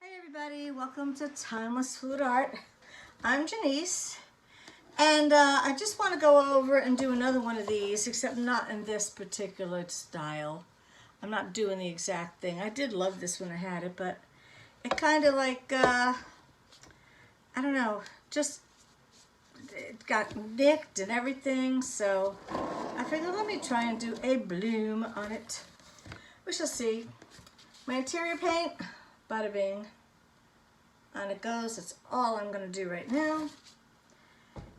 Hi everybody, welcome to Timeless Food Art. I'm Jenise, and I just want to go over and do another one of these, except not in this particular style. I'm not doing the exact thing. I did love this when I had it, but it kind of like, I don't know, just it got nicked and everything, so I figured let me try and do a bloom on it. We shall see. My interior paint, bada bing. On it goes. That's all I'm going to do right now.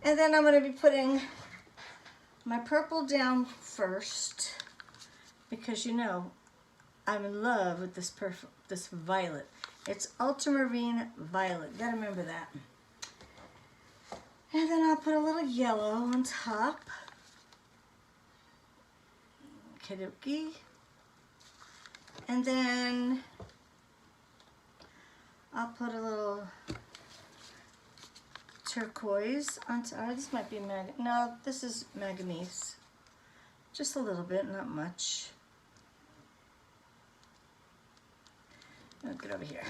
And then I'm going to be putting my purple down first, because you know I'm in love with this violet. It's ultramarine violet. You gotta remember that. And then I'll put a little yellow on top. Okie. And then I'll put a little turquoise on top. This might be no, this is manganese. Just a little bit, not much. I'll get over here.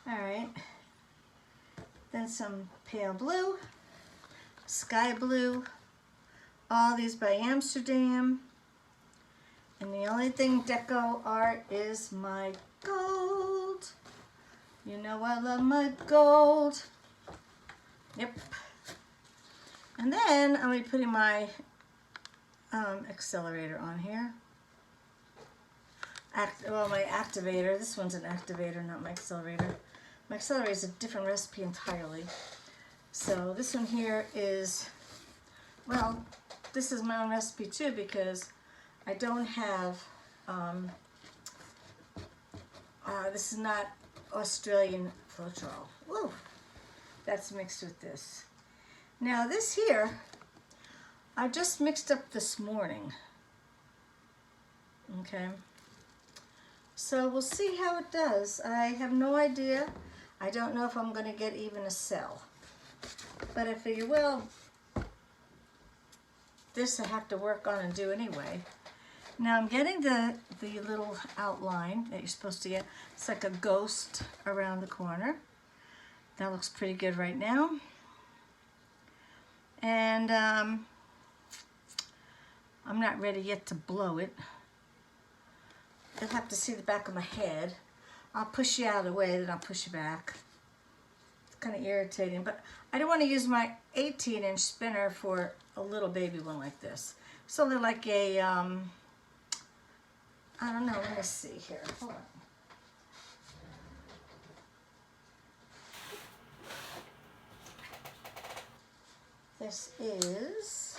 All right. Then some pale blue, sky blue, all these by Amsterdam. And the only thing deco art is my gold. You know I love my gold. Yep. And then I'm going to be putting my accelerator on here. My activator. This one's an activator, not my accelerator. My accelerator is a different recipe entirely. So this one here is, well, this is my own recipe too, because I don't have, this is not Australian Floetrol. Woo! That's mixed with this. Now this here, I just mixed up this morning. Okay. So we'll see how it does. I have no idea. I don't know if I'm going to get even a cell. But I figure, well, this I have to work on and do anyway. Now I'm getting the little outline that you're supposed to get. It's like a ghost around the corner. That looks pretty good right now. And I'm not ready yet to blow it. You'll have to see the back of my head. I'll push you out of the way, then I'll push you back. It's kind of irritating, but I don't want to use my 18-inch spinner for a little baby one like this. It's only like a, I don't know, let me see here. Hold on. This is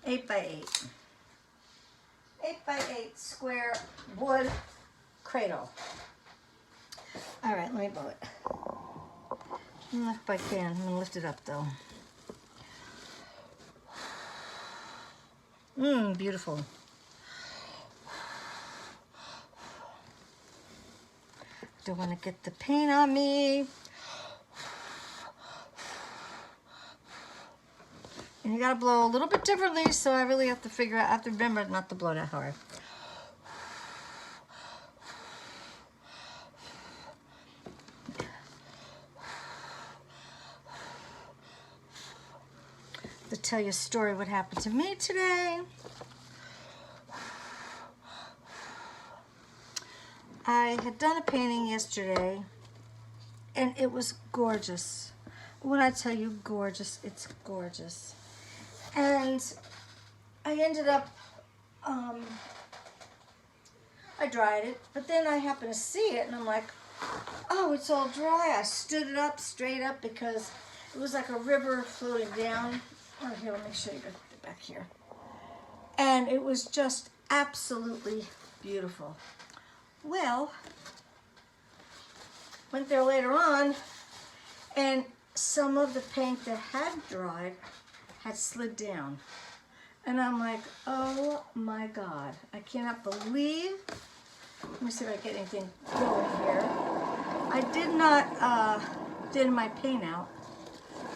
8 by 8. 8 by 8 square wood cradle. All right, let me blow it. If I can, I'm gonna lift it up though. Beautiful. Don't want to get the paint on me. And you gotta blow a little bit differently, so I really have to figure out, I have to remember not to blow that hard. To tell you a story what happened to me today. I had done a painting yesterday and it was gorgeous. When I tell you gorgeous, it's gorgeous. And I ended up, I dried it, but then I happened to see it and I'm like, oh, it's all dry. I stood it up straight up because it was like a river floating down. Oh, here, let me show you back here. And it was just absolutely beautiful. Well, went there later on, and some of the paint that had dried had slid down. And I'm like, oh my God, I cannot believe. Let me see if I get anything going here. I did not thin my paint out,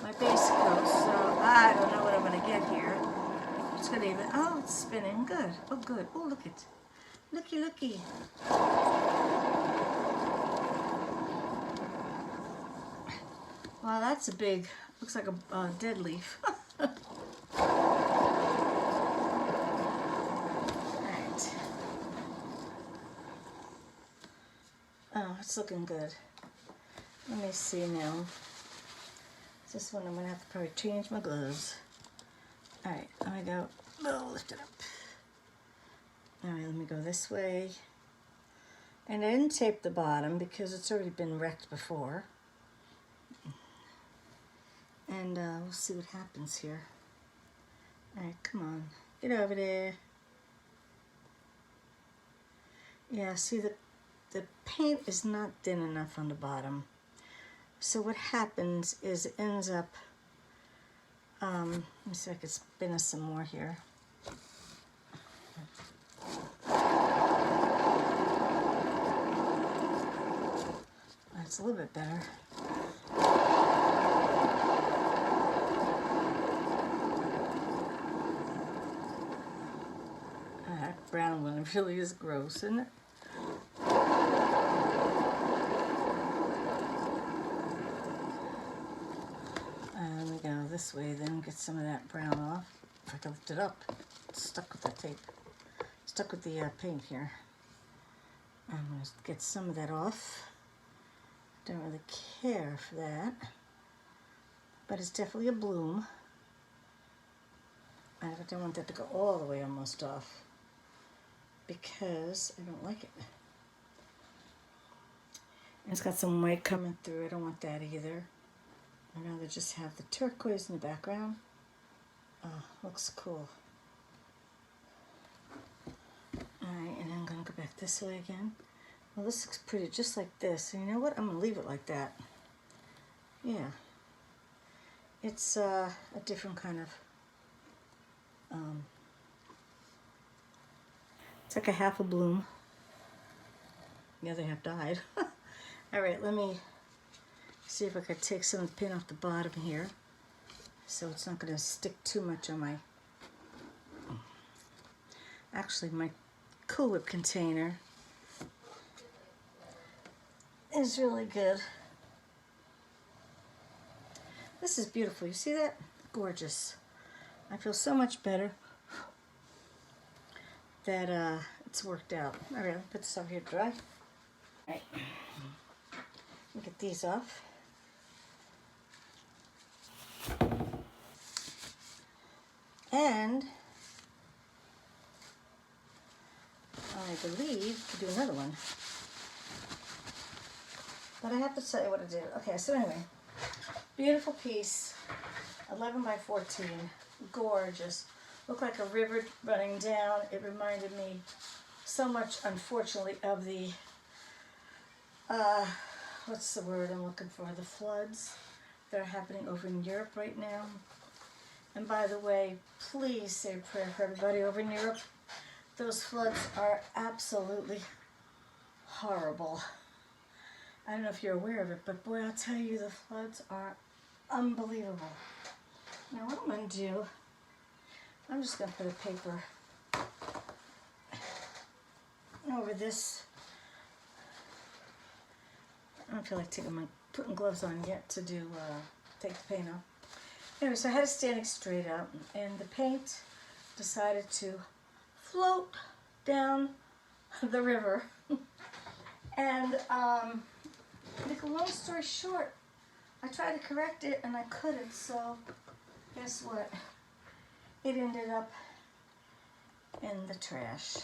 my base coat, so I don't know what I'm gonna get here. It's gonna even, oh, it's spinning, good. Oh, good, oh, look it. Looky, looky. Wow, that's a big, looks like a dead leaf. Alright. Oh, it's looking good. Let me see now. This one I'm going to have to probably change my gloves. Alright, let me go. Oh, lift it up. Alright, let me go this way. And I didn't tape the bottom because it's already been wrecked before. And we'll see what happens here. Alright, come on. Get over there. Yeah, see the paint is not thin enough on the bottom. So what happens is it ends up, let me see if I can spin us some more here. That's a little bit better. That brown one really is gross, isn't it? Let me go this way then, get some of that brown off. If I can lift it up, it's stuck with the tape. Stuck with the paint here. I'm going to get some of that off. Don't really care for that. But it's definitely a bloom. I don't want that to go all the way almost off, because I don't like it. And it's got some white coming through. I don't want that either. I'd rather just have the turquoise in the background. Looks cool. Alright, and I'm going to go back this way again. Well, this looks pretty just like this. So you know what? I'm going to leave it like that. Yeah. It's a different kind of... it's like a half a bloom. The other half died. Alright, let me see if I could take some of the paint off the bottom here, so it's not going to stick too much on my... Actually, my Cool Whip container is really good. This is beautiful. You see that? Gorgeous. I feel so much better that it's worked out. All right, I'll put this over here to dry. All right, get these off. And I believe to do another one. But I have to tell you what I did. Okay, so anyway, beautiful piece, 11 by 14, gorgeous. Looked like a river running down. It reminded me so much, unfortunately, of the, what's the word I'm looking for? The floods that are happening over in Europe right now. And by the way, please say a prayer for everybody over in Europe. Those floods are absolutely horrible. I don't know if you're aware of it, but boy, I'll tell you, the floods are unbelievable. Now what I'm going to do, I'm just going to put a paper over this. I don't feel like putting gloves on yet to do take the paint off. Anyway, so I had it standing straight up, and the paint decided to float down the river. And make a long story short, I tried to correct it and I couldn't, so guess what? It ended up in the trash.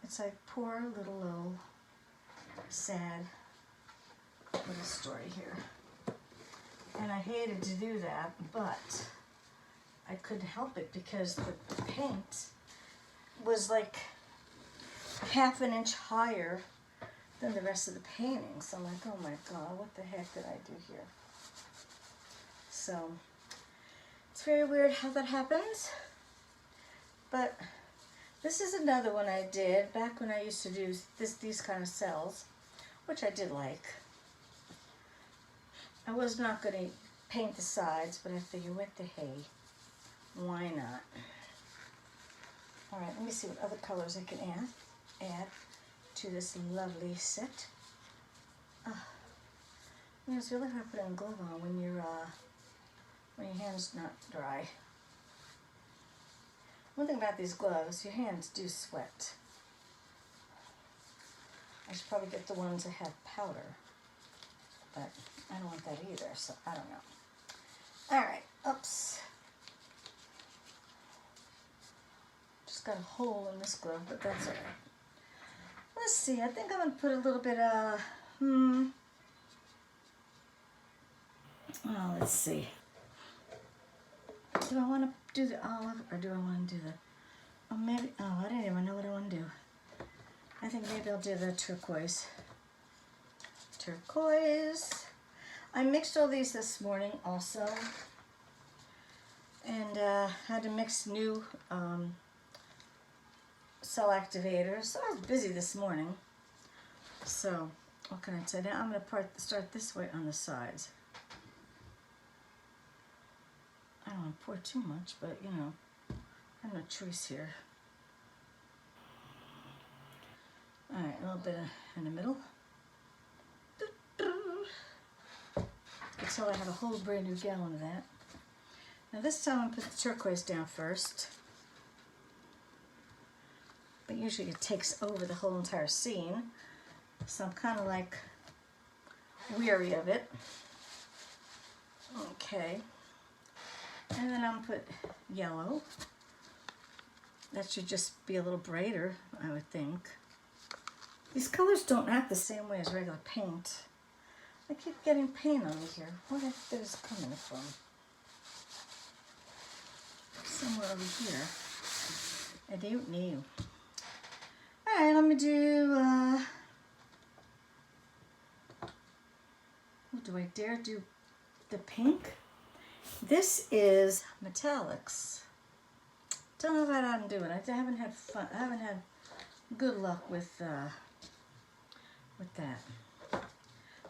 It's like poor little sad little story here. And I hated to do that, but I couldn't help it because the paint was like half an inch higher than the rest of the painting. So I'm like, oh my God, what the heck did I do here? So it's very weird how that happens. But this is another one I did back when I used to do these kind of cells, which I did like. I was not going to paint the sides, but I figured with the hay, why not? All right, let me see what other colors I can add to this lovely set. You know, it's really hard putting a glove on when your hand's not dry. One thing about these gloves, your hands do sweat. I should probably get the ones that have powder, but I don't want that either, so I don't know. All right, oops. Just got a hole in this glove, but that's all right. Let's see, I think I'm gonna put a little bit of, oh, let's see. Do I want to do the olive or do I want to do the, oh, maybe, oh, I don't even know what I want to do. I think maybe I'll do the turquoise. Turquoise. I mixed all these this morning also. And had to mix new cell activators. So I was busy this morning. So, what can I say? Now I'm going to start this way on the sides. I don't want to pour too much, but you know, I have no choice here. All right, a little bit in the middle. You can tell I have a whole brand new gallon of that. Now this time I'm going to put the turquoise down first. But usually it takes over the whole entire scene. So I'm kind of like weary of it. Okay. And then I'm going to put yellow. That should just be a little brighter, I would think. These colors don't act the same way as regular paint. I keep getting paint on me here. Where the heck is it coming from? Somewhere over here. I don't know. Alright, let me do, what do I dare do? The pink? This is metallics. Don't know what I'm doing. I haven't had fun. I haven't had good luck with that. All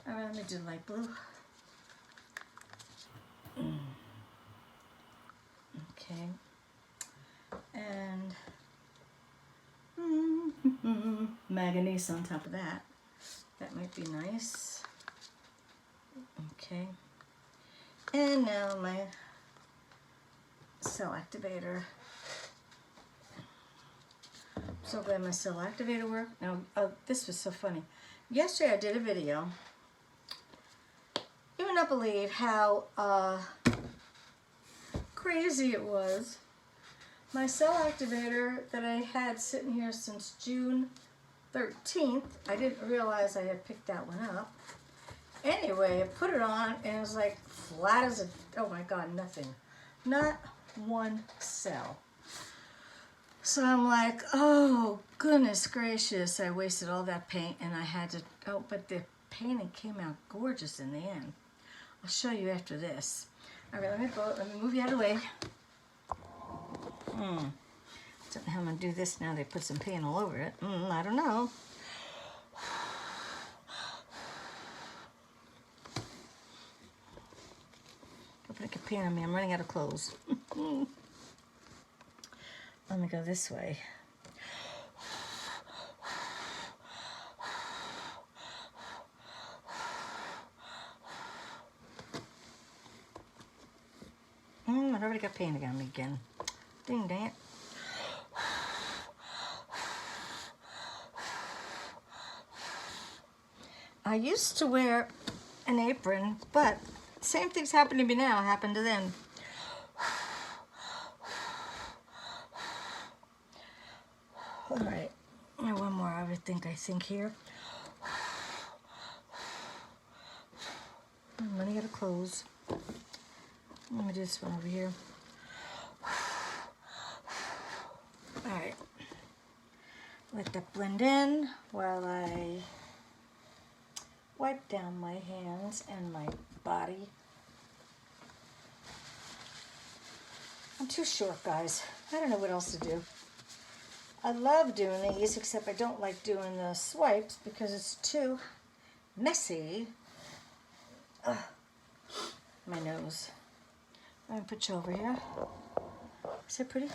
right, let me do light blue. Okay. And manganese on top of that. That might be nice. Okay. And now my cell activator. I'm so glad my cell activator worked. Now, this was so funny. Yesterday I did a video. You would not believe how crazy it was. My cell activator that I had sitting here since June 13th, I didn't realize I had picked that one up. Anyway, I put it on and it was like flat as a, oh my God, nothing. Not one cell. So I'm like, oh, goodness gracious. I wasted all that paint and I had to, oh, but the painting came out gorgeous in the end. I'll show you after this. All right, let me move you out of the way. Don't know how I'm going to do this now. They put some paint all over it. I don't know. Don't put a paint on me. I'm running out of clothes. Let me go this way. I've already got paint on me again. Dang, dang it. I used to wear an apron, but same things happen to me now happened to them. All right, one more I think here. I'm running out of clothes. Let me do this one over here. All right, let that blend in while I wipe down my hands and my body. I'm too short, guys. I don't know what else to do. I love doing these, except I don't like doing the swipes because it's too messy. Ugh. My nose. I'm going to put you over here. Is it pretty?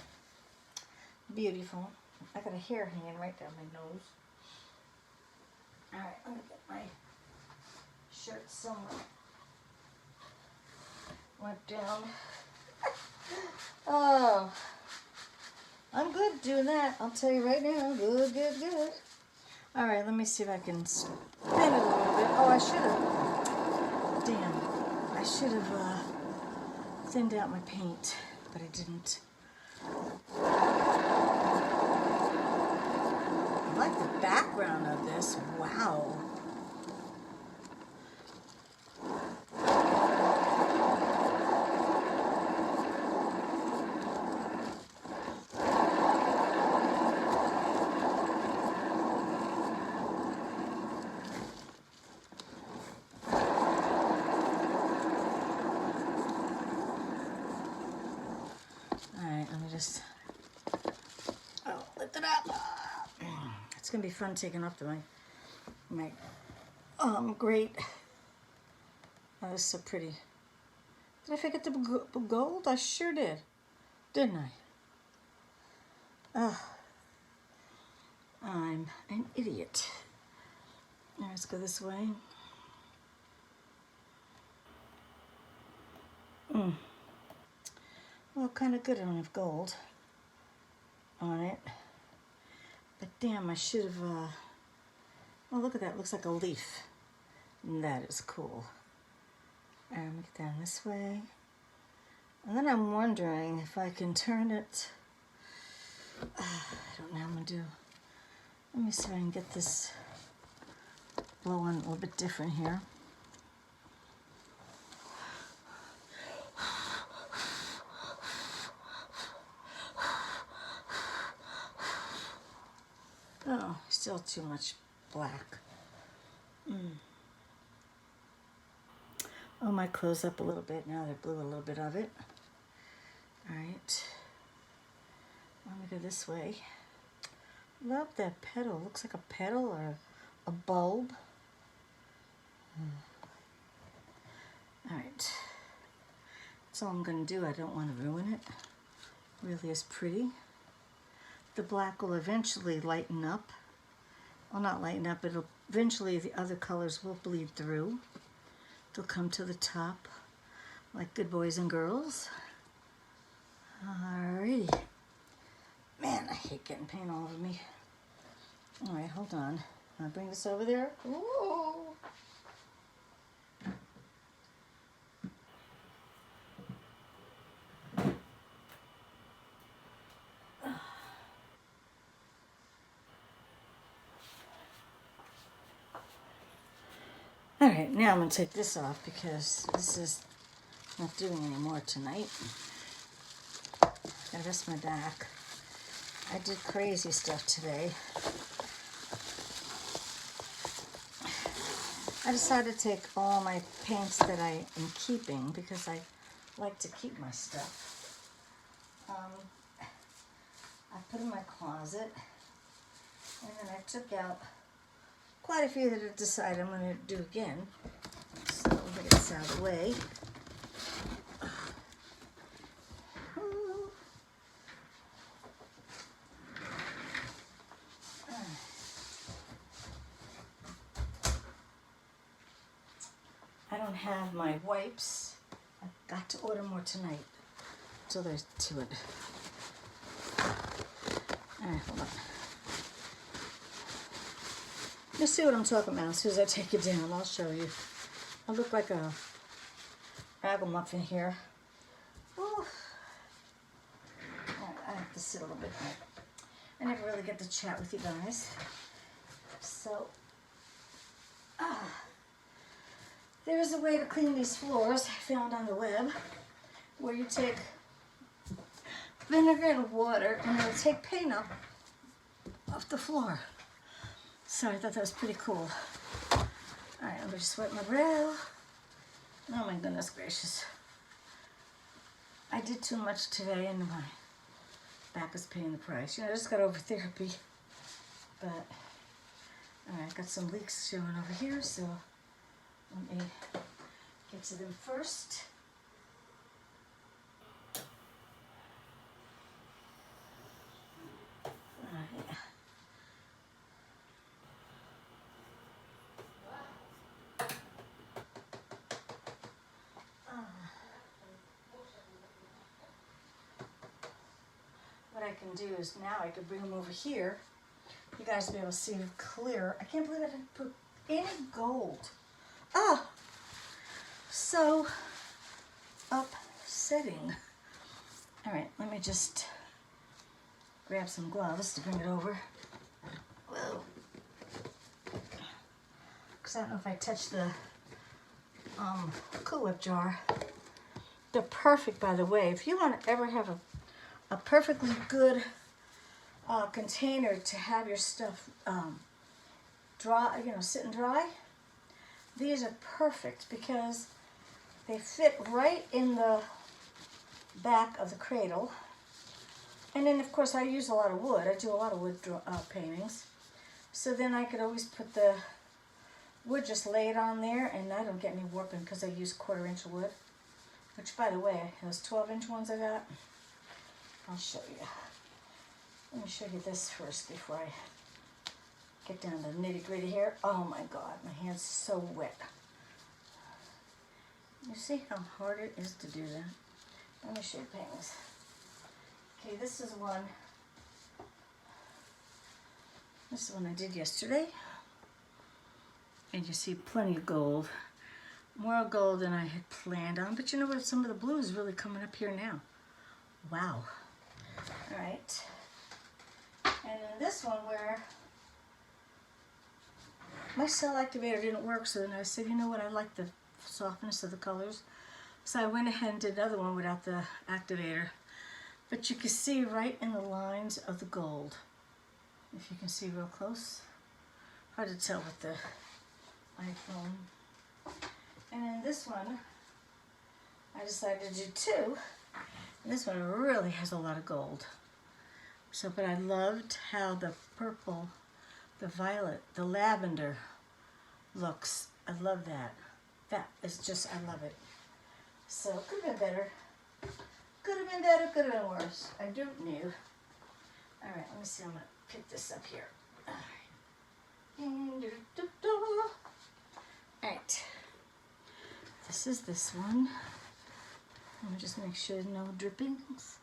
Beautiful. I got a hair hanging right down my nose. All right, I'm going to get my shirt somewhere. Went down. Oh, I'm good doing that. I'll tell you right now. Good, good, good. All right, let me see if I can spin it a little bit. Oh, I should have. Damn. I should have thinned out my paint, but I didn't. I like the background of this. Wow. Lift it up. It's gonna be fun taking off my grate. Oh, this is so pretty. Did I forget the gold? I sure did, didn't I? Oh, I'm an idiot. All right, let's go this way. Well, kind of good. I don't have gold on it. But damn, I should have, oh, look at that. It looks like a leaf. That is cool. All right, let me get down this way. And then I'm wondering if I can turn it, I don't know how I'm going to do. Let me see if I can get this blow on a little bit different here. Oh, still too much black. Oh, my close up a little bit. Now they blew a little bit of it. All right. Let me go this way. Love that petal. Looks like a petal or a bulb. All right. That's all I'm going to do. I don't want to ruin it. Really is pretty. The black will eventually lighten up. Well, not lighten up, it'll eventually the other colors will bleed through. They'll come to the top like good boys and girls. Alrighty. Man, I hate getting paint all over me. Alright, hold on. I'll bring this over there. Ooh. Alright, now I'm going to take this off because this is not doing any more tonight. Gotta rest my back. I did crazy stuff today. I decided to take all my paints that I am keeping because I like to keep my stuff. I put in my closet and then I took out quite a few that I decided I'm going to do again. So we'll get this out of the way. I don't have my wipes. I've got to order more tonight. So there's to it. Alright, hold on. You'll see what I'm talking about as soon as I take it down. I'll show you. I look like a ragamuffin here. Ooh. I have to sit a little bit more. I never really get to chat with you guys. So, there's a way to clean these floors I found on the web where you take vinegar and water and it'll take paint off the floor. So I thought that was pretty cool. Alright, I'm going to just wipe my brow. Oh my goodness gracious. I did too much today and my back is paying the price. You know, I just got over therapy. But, alright, got some leaks showing over here, so let me get to them first. Alright. I can do is now I could bring them over here. You guys will be able to see them clear. I can't believe I didn't put any gold. Ah, so upsetting. All right, let me just grab some gloves to bring it over. Whoa. Because I don't know if I touch the Cool Whip jar. They're perfect, by the way. If you want to ever have a perfectly good container to have your stuff dry, sit and dry, these are perfect because they fit right in the back of the cradle. And then, of course, I use a lot of wood. I do a lot of wood paintings. So then I could always put the wood, just lay it on there, and I don't get any warping because I use 1/4 inch wood. Which, by the way, those 12-inch ones I got, I'll show you. Let me show you this first before I get down to the nitty-gritty here. Oh my God, my hand's so wet. You see how hard it is to do that? Let me show you paintings. Okay, this is one. This is one I did yesterday. And you see plenty of gold. More gold than I had planned on. But you know what? Some of the blue is really coming up here now. Wow. All right. And then this one where my cell activator didn't work, so then I said, you know what? I like the softness of the colors. So I went ahead and did another one without the activator. But you can see right in the lines of the gold. If you can see real close. Hard to tell with the iPhone. And then this one, I decided to do 2. And this one really has a lot of gold. So, but I loved how the purple, the violet, the lavender looks. I love that. That is just, I love it. So, could have been better. Could have been better, could have been worse. I don't know. All right, let me see. I'm going to pick this up here. All right. All right. This is this one. Let me just make sure no drippings.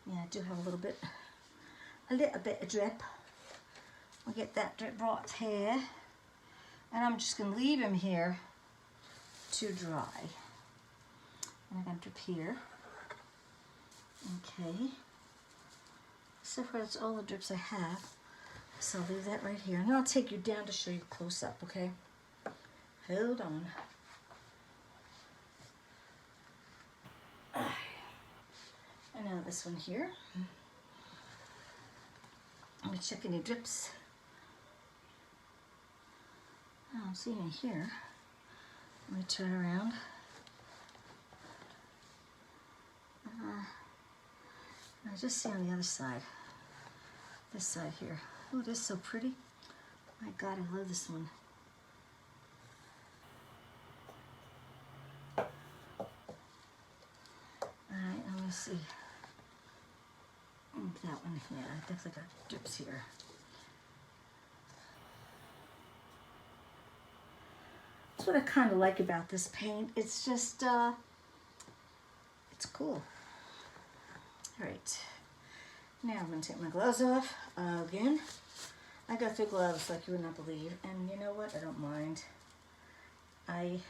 Yeah, I do have a little bit of drip. We'll get that drip right here. And I'm just going to leave him here to dry. And I'm going to drip here. Okay. So far, that's all the drips I have. So I'll leave that right here. And then I'll take you down to show you close up, okay? Hold on. And now this one here. Let me check any drips. I don't see any here. Let me turn around. I just see on the other side. This side here. Oh, this is so pretty. My God, I love this one. Alright, let me see. That one, yeah, I definitely got drips here. That's what I kind of like about this paint. It's just, it's cool. Alright, now I'm going to take my gloves off again. I got the gloves like you would not believe, and you know what? I don't mind. I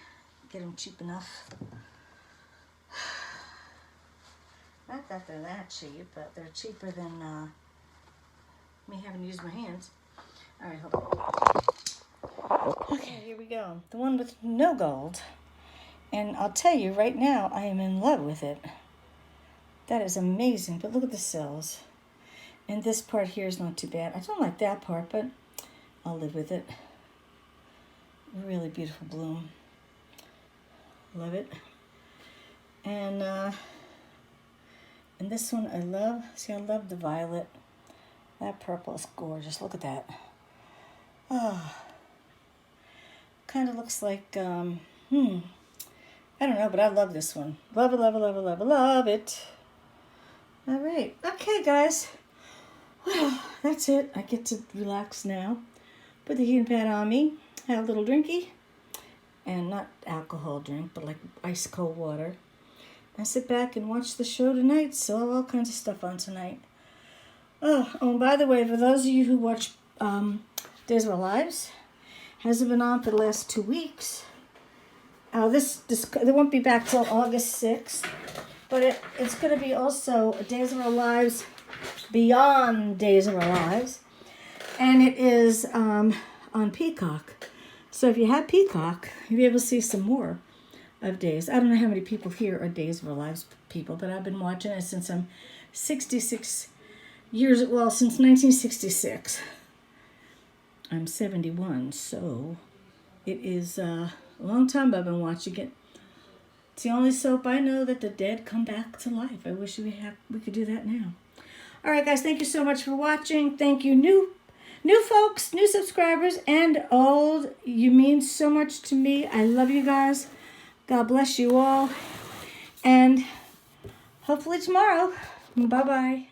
get them cheap enough. Not that they're that cheap, but they're cheaper than me having to use my hands. Alright, hold on. Okay, here we go. The one with no gold. And I'll tell you right now, I am in love with it. That is amazing, but look at the cells. And this part here is not too bad. I don't like that part, but I'll live with it. Really beautiful bloom. Love it. And this one I love. See, I love the violet. That purple is gorgeous. Look at that. Oh. Kind of looks like, I don't know, but I love this one. Love it, love it, love it, love it, love it. All right. Okay, guys. Well, that's it. I get to relax now. Put the heating pad on me. Have a little drinky. And not alcohol drink, but like ice cold water. And sit back and watch the show tonight. So all kinds of stuff on tonight. Oh, and by the way, for those of you who watch Days of Our Lives, hasn't been on for the last 2 weeks. This it won't be back till August 6th, but it's going to be also Days of Our Lives Beyond Days of Our Lives, and it is on Peacock. So if you have Peacock, you'll be able to see some more of Days. I don't know how many people here are Days of Our Lives people, but I've been watching it since I'm 66 years, well, since 1966. I'm 71, so it is a long time I've been watching it. It's the only soap I know that the dead come back to life. I wish we could do that now. All right, guys, thank you so much for watching. Thank you, new folks, new subscribers, and old. You mean so much to me. I love you guys. God bless you all. And hopefully tomorrow. Bye-bye.